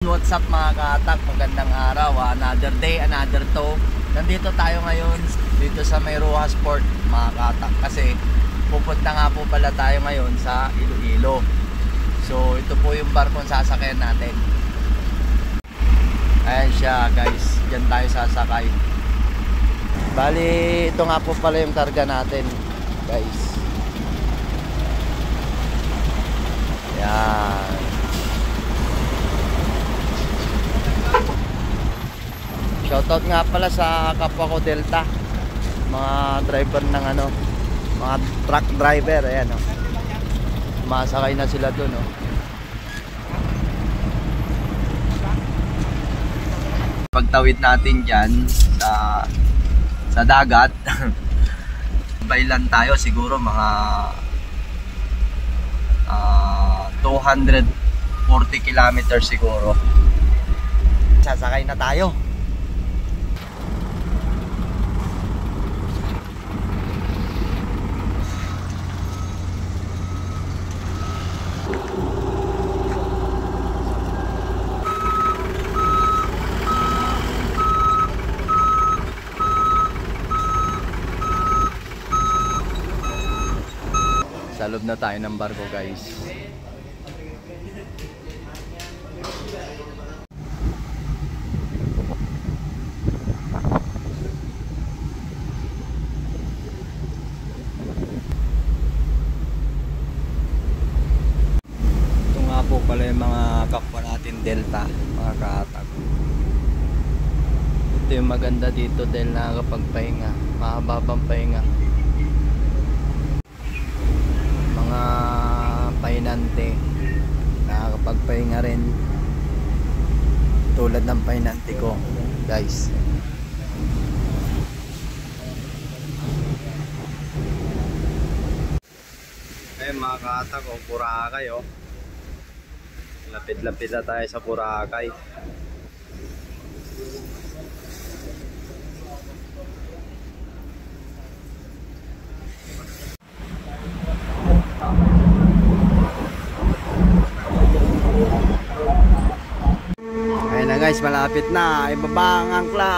what's up mga ka-atak? Magandang araw, another day, another tow. Nandito tayo ngayon dito sa may Rojas Port mga ka-atak, kasi pupunta nga po pala tayo ngayon sa Iloilo. So ito po yung barkong sasakyan natin. Ayan siya guys, dyan tayo sasakay. Bali ito nga po pala yung karga natin guys. Ayan. Shoutout nga pala sa kapwa ko Delta, mga driver ng mga truck driver. Ayan masakay na sila dun Pagtawid natin dyan sa dagat bailan tayo siguro mga 240 kilometers siguro. Sasakay na tayo. Sa loob na tayo ng barko guys. Ito nga po pala yung mga kapwa natin Delta, mga ka-atak. Ito yung maganda dito dahil nakakapagpahinga, mahababang pahinga. Mga pahinante nakakapagpahinga rin tulad ng pahinante ko guys. Mga ka-atak, Boracay lapit-lapit na tayo sa Boracay. Ayun na guys, malapit na, ibaba ang angkla.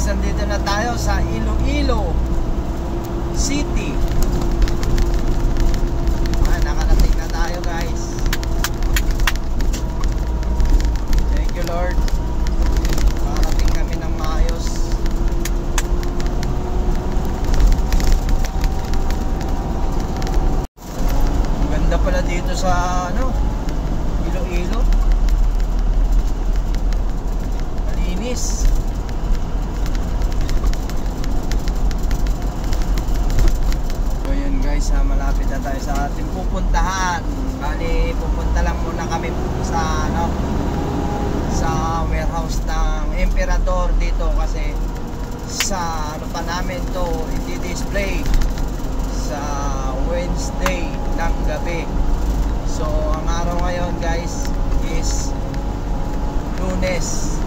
Nandito na tayo sa Iloilo City. Nakarating na tayo guys. Thank you Lord, nakarating kami ng maayos. Ang ganda pala dito sa Iloilo. Malinis. na tayo sa ating pupuntahan. Bali, pupunta lang muna kami sa sa warehouse ng Emperador dito kasi sa pa namin to i-display sa Wednesday ng gabi. So ang araw ngayon guys is Lunes.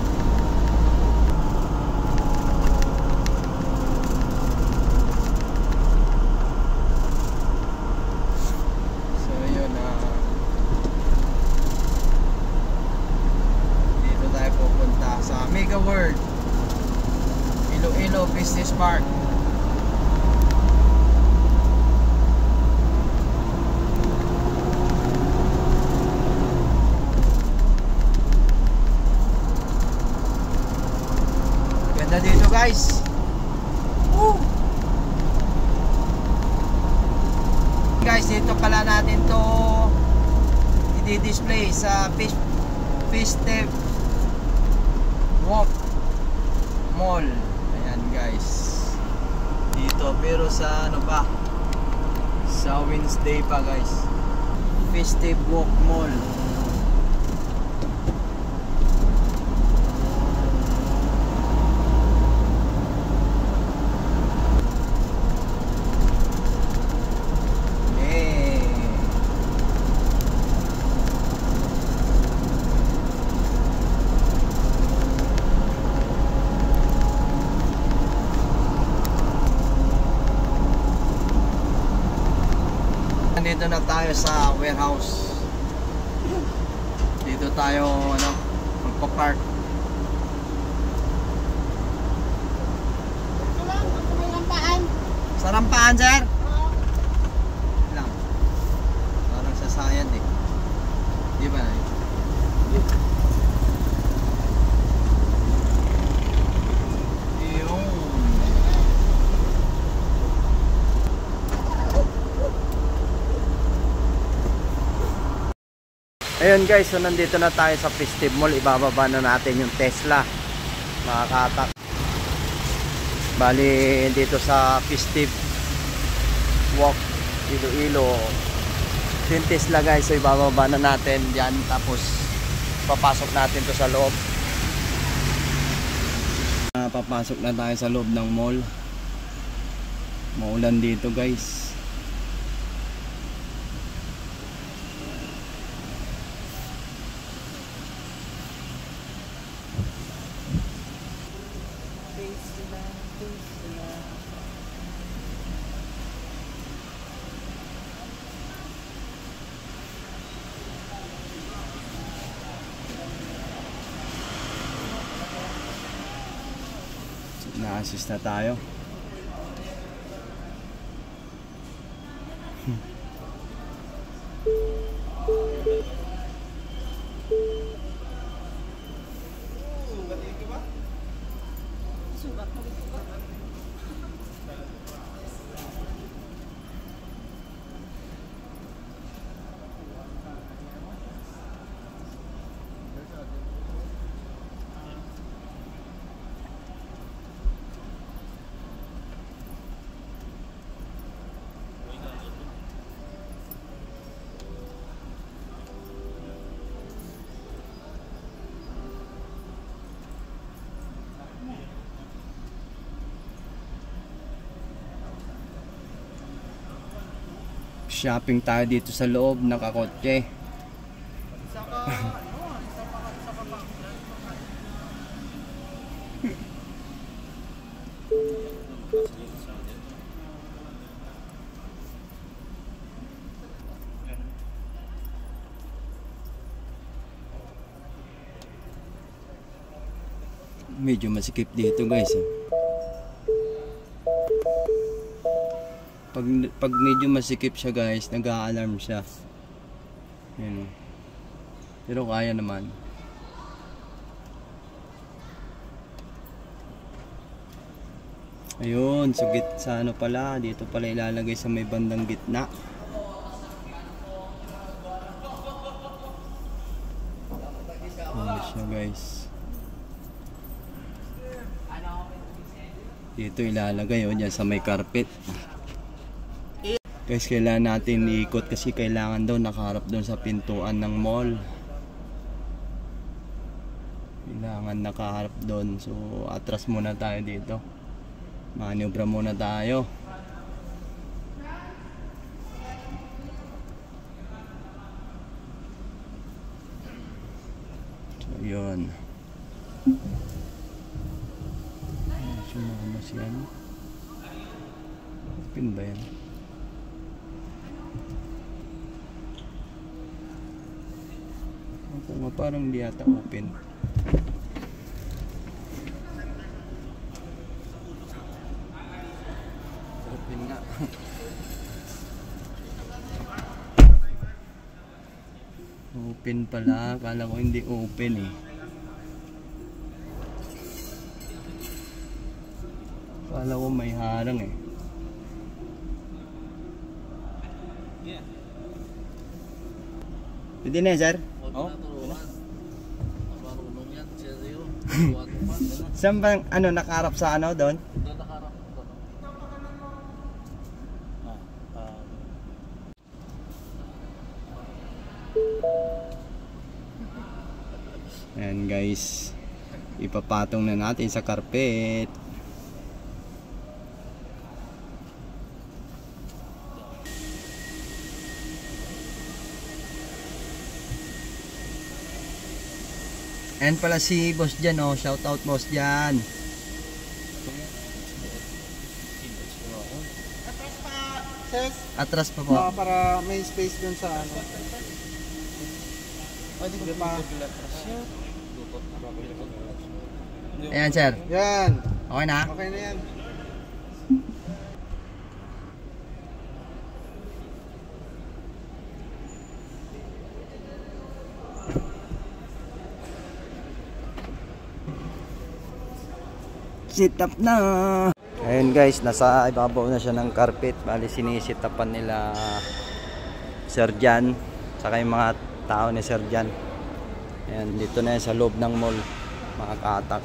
So yun dito tayo pupunta sa Mega World Iloilo Business Park. Ganda dito guys. Woo! Guys, dito pala natin to i-display sa Festive Walk Mall. Ayan guys, dito pero sa sa Wednesday pa guys, Festive Walk Mall. Dito na tayo sa warehouse. Dito tayo magpa-park. Sa rampaan, sir? Oo. Lang. Parang sa sayan eh. Di ba? Ayun guys, so nandito na tayo sa Festive Mall. Ibababa na natin yung Tesla, mga katak. Bali dito sa Festive Walk Iloilo yung Tesla guys. So ibababa na natin dyan, tapos papasok natin to sa loob. Papasok na tayo sa loob ng mall. Maulan dito guys. Na-assist na tayo. Shopping tayo dito sa loob, nakakotse. Medyo masikip dito guys. Pag medyo masikip siya guys, nag-a-alarm siya. Yan. Pero kaya naman. Ayun, sa ano pala, dito pala ilalagay sa may bandang gitna. Ayan siya guys. Dito ilalagay, o dyan sa may carpet. Guys, kailangan natin iikot kasi kailangan daw nakaharap doon sa pintuan ng mall. Kailangan nakaharap doon. So atras muna tayo dito. Manubra muna tayo. So yun. Sumama siya. Open ba yan? Ako nga parang hindi yata open. Open nga. Open pala. Akala ko hindi open eh. Akala ko may harang eh. Pwede na sir? Oh? Saan bang nakaharap sa doon? Doon nakaharap doon. Ayan guys, ipapatong na natin sa carpet. Ayan pala si Boss Jan, oh. Shout out Boss Jan. Atras pa, sis. Atras pa po. Para may space dun sa Pwede ko pa. Ayan sir. Yan. Okay na? Okay na yan. Sit up na. Ayun guys, nasa ibabaw na siya ng carpet. Bali sinisit upan nila Sir Jan, saka yung mga tao ni Sir Jan. Ayan, dito na yan sa loob ng mall, mga katak.